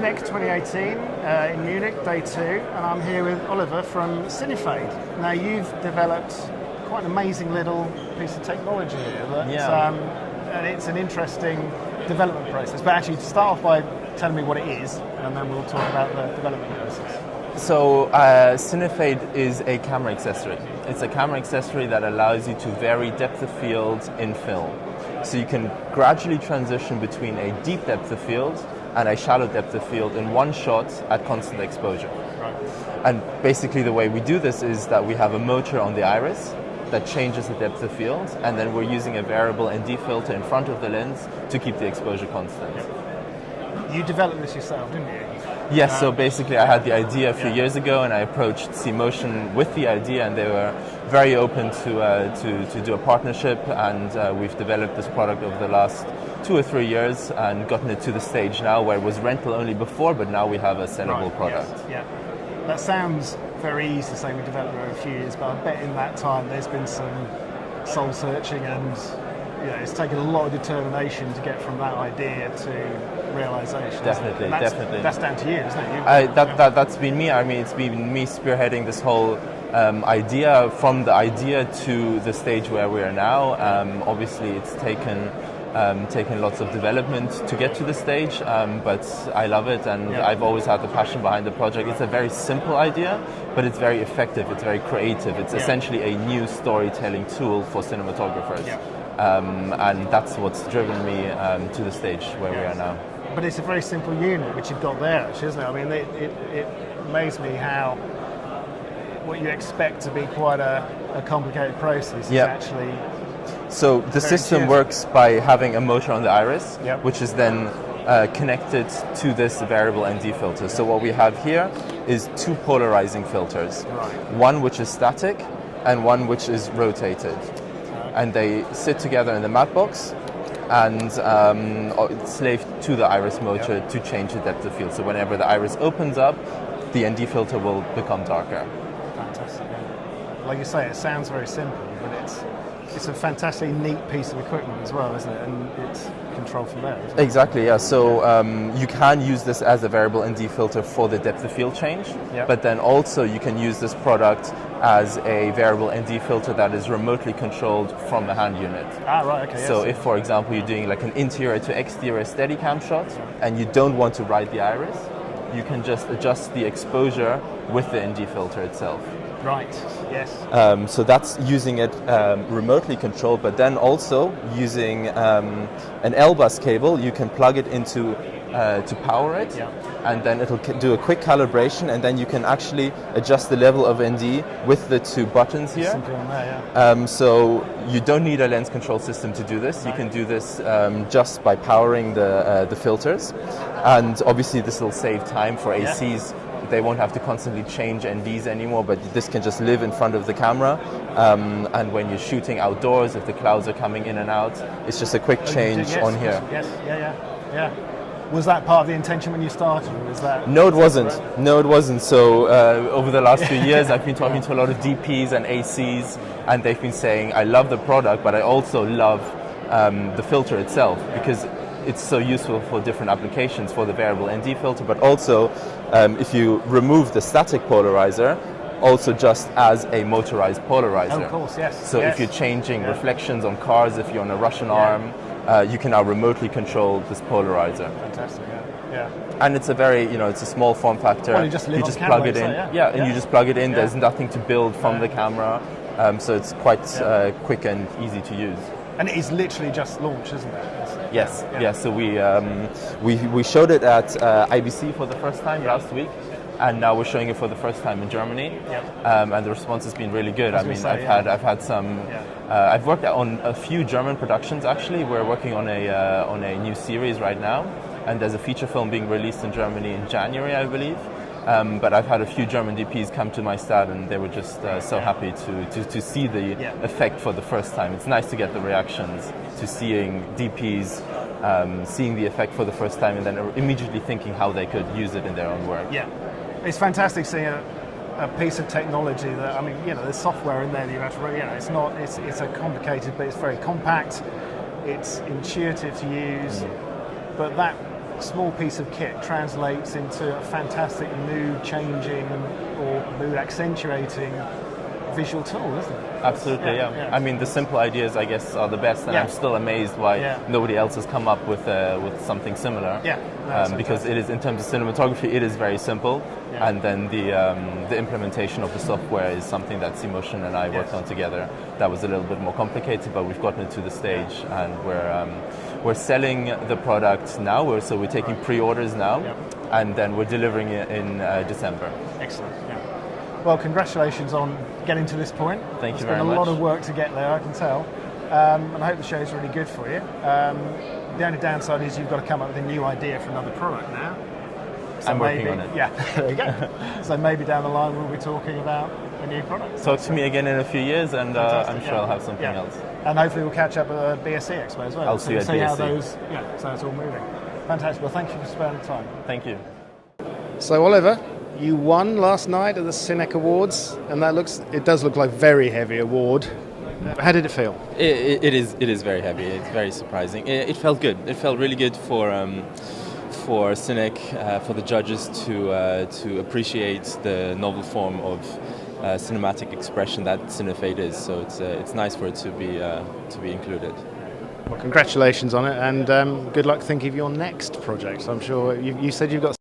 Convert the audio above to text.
Cinec 2018 in Munich, day 2, and I'm here with Oliver from Cinefade. Now you've developed quite an amazing little piece of technology here and it's an interesting development process. But actually, to start off by telling me what it is, and then we'll talk about the development process. So Cinefade is a camera accessory. It's a camera accessory that allows you to vary depth of field in film. So you can gradually transition between a deep depth of field and a shallow depth of field in one shot at constant exposure. Right. And basically the way we do this is that we have a motor on the iris that changes the depth of field, and then we're using a variable ND filter in front of the lens to keep the exposure constant. Yep. You developed this yourself, didn't you? Yes, so basically I had the idea a few years ago, and I approached cmotion with the idea, and they were very open to do a partnership, and we've developed this product over the last 2 or 3 years and gotten it to the stage now where it was rental only before, but now we have a sellable product. Yes, yeah. That sounds very easy to say we developed it over a few years, but I bet in that time there's been some soul searching, and it's taken a lot of determination to get from that idea to realisation. Definitely. That's down to you, isn't it? That's been me. I mean, it's been me spearheading this whole idea, from the idea to the stage where we are now. Obviously, it's taken lots of development to get to the stage, but I love it, and I've always had the passion behind the project. It's a very simple idea, but it's very effective, it's very creative. It's essentially a new storytelling tool for cinematographers. And that's what's driven me to the stage where we are now. But it's a very simple unit, which you've got there, actually, isn't it? I mean, it amazed me how what you expect to be quite a complicated process is actually... So the system works by having a motor on the iris, which is then connected to this variable ND filter. So what we have here is 2 polarizing filters, one which is static and one which is rotated. And they sit together in the matte box and slave to the iris motor to change the depth of field. So whenever the iris opens up, the ND filter will become darker. Fantastic. Like you say, it sounds very simple, but it's a fantastically neat piece of equipment as well, isn't it? And it's controlled from there. Exactly, yeah. So you can use this as a variable ND filter for the depth of field change, but then also you can use this product as a variable ND filter that is remotely controlled from the hand unit. Right, okay. So if, for example, you're doing like an interior to exterior Steadicam shot and you don't want to ride the iris, you can just adjust the exposure with the ND filter itself. Right, yes. So that's using it remotely controlled, but then also using an L-bus cable, you can plug it into to power it, and then it'll do a quick calibration, and then you can actually adjust the level of ND with the 2 buttons here. Simply on there, so you don't need a lens control system to do this. You can do this just by powering the filters, and obviously this will save time for ACs. They won't have to constantly change NDs anymore, but this can just live in front of the camera. And when you're shooting outdoors, if the clouds are coming in and out, it's just a quick change on here. Yes, yeah. Was that part of the intention when you started? Or was that? No, it wasn't. No, it wasn't. So over the last few years, I've been talking to a lot of DPs and ACs, and they've been saying, I love the product, but I also love the filter itself, because it's so useful for different applications, for the variable ND filter, but also if you remove the static polarizer, also just as a motorized polarizer. Oh, of course, yes. So if you're changing reflections on cars, if you're on a Russian arm, you can now remotely control this polarizer. Fantastic, yeah. And it's a very, it's a small form factor. Well, you just plug it in. And you just plug it in. There's nothing to build from the camera, so it's quite quick and easy to use. And it is literally just launched, isn't it? Yes. So we showed it at IBC for the first time last week, and now we're showing it for the first time in Germany. And the response has been really good. I've had some. I've worked on a few German productions actually. We're working on a new series right now, and there's a feature film being released in Germany in January, I believe. But I've had a few German DPs come to my stand, and they were just so happy to see the effect for the first time. It's nice to get the reactions to seeing DPs seeing the effect for the first time, and then immediately thinking how they could use it in their own work. Yeah, it's fantastic seeing a piece of technology that, there's software in there that you have to, it's a complicated, but it's very compact. It's intuitive to use, but that small piece of kit translates into a fantastic mood-changing or mood-accentuating visual tool, isn't it? Absolutely, yeah. I mean, the simple ideas, I guess, are the best, and I'm still amazed why nobody else has come up with something similar. Yeah, because it is, in terms of cinematography, it is very simple, and then the implementation of the software is something that cmotion and I worked on together. That was a little bit more complicated, but we've gotten it to the stage, and we're selling the product now. So we're taking pre-orders now, and then we're delivering it in December. Excellent. Yeah. Well, congratulations on getting to this point. Thank you very much. It's been a lot of work to get there, I can tell. And I hope the show's really good for you. The only downside is you've got to come up with a new idea for another product now. So I'm working on it. Yeah, there you go. So maybe down the line we'll be talking about a new product. Talk to me again in a few years, and I'm sure I'll have something else. And hopefully we'll catch up at the BSC Expo as well. I'll see you at BSC. How those, so it's all moving. Fantastic. Well, thank you for spending the time. Thank you. So Oliver, you won last night at the Cinec Awards, and it does look like a very heavy award. How did it feel? It is very heavy. It's very surprising. It felt good. It felt really good for Cinec, for the judges to appreciate the novel form of cinematic expression that Cinefade is. So it's nice for it to be included. Well, congratulations on it, and good luck thinking of your next project. I'm sure you said you've got